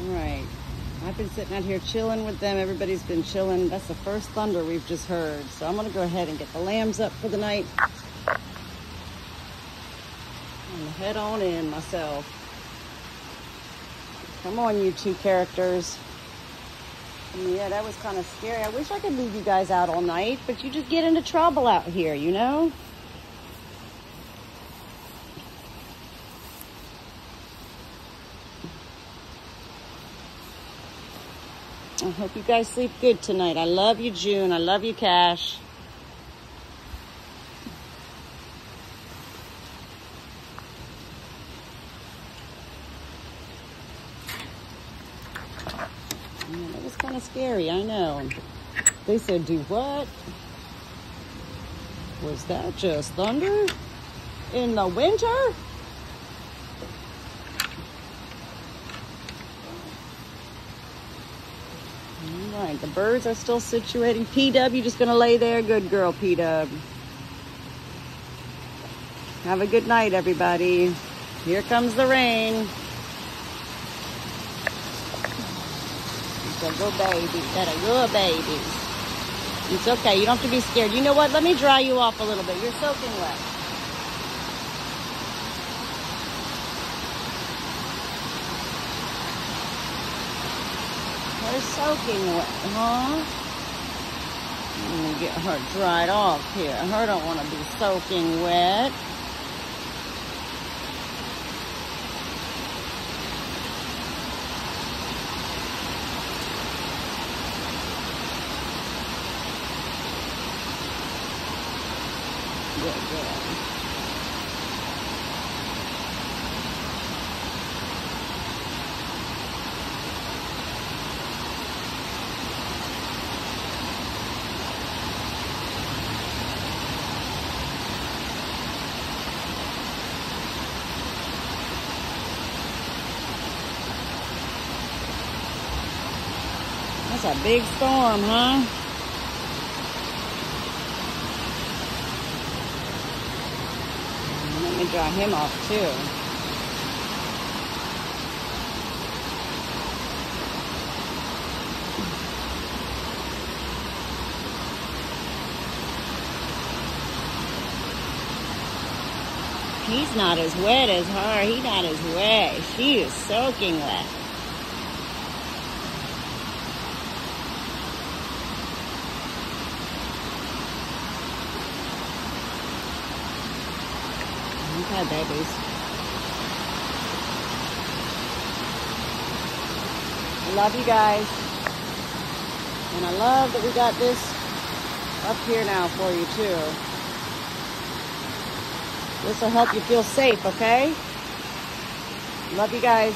Right. I've been sitting out here chilling with them. Everybody's been chilling. That's the first thunder we've just heard. So I'm going to go ahead and get the lambs up for the night. And head on in myself. Come on, you two characters. Yeah, that was kind of scary. I wish I could leave you guys out all night, but you just get into trouble out here, you know? I hope you guys sleep good tonight. I love you, June. I love you, Cash. Yeah, that was kind of scary, I know. They said, do what? Was that just thunder? In the winter? All right, the birds are still situating. P-Dub, you just gonna lay there? Good girl, P-Dub. Have a good night, everybody. Here comes the rain. You're a good baby. That a good baby. It's okay. You don't have to be scared. You know what? Let me dry you off a little bit. You're soaking wet. They're soaking wet, huh? I'm gonna get her dried off here. Her don't want to be soaking wet. Good, good. That's a big storm, huh? Let me dry him off too. He's not as wet as her. He's not as wet. She is soaking wet. Okay, babies. I love you guys. And I love that we got this up here now for you too. This will help you feel safe, okay? Love you guys.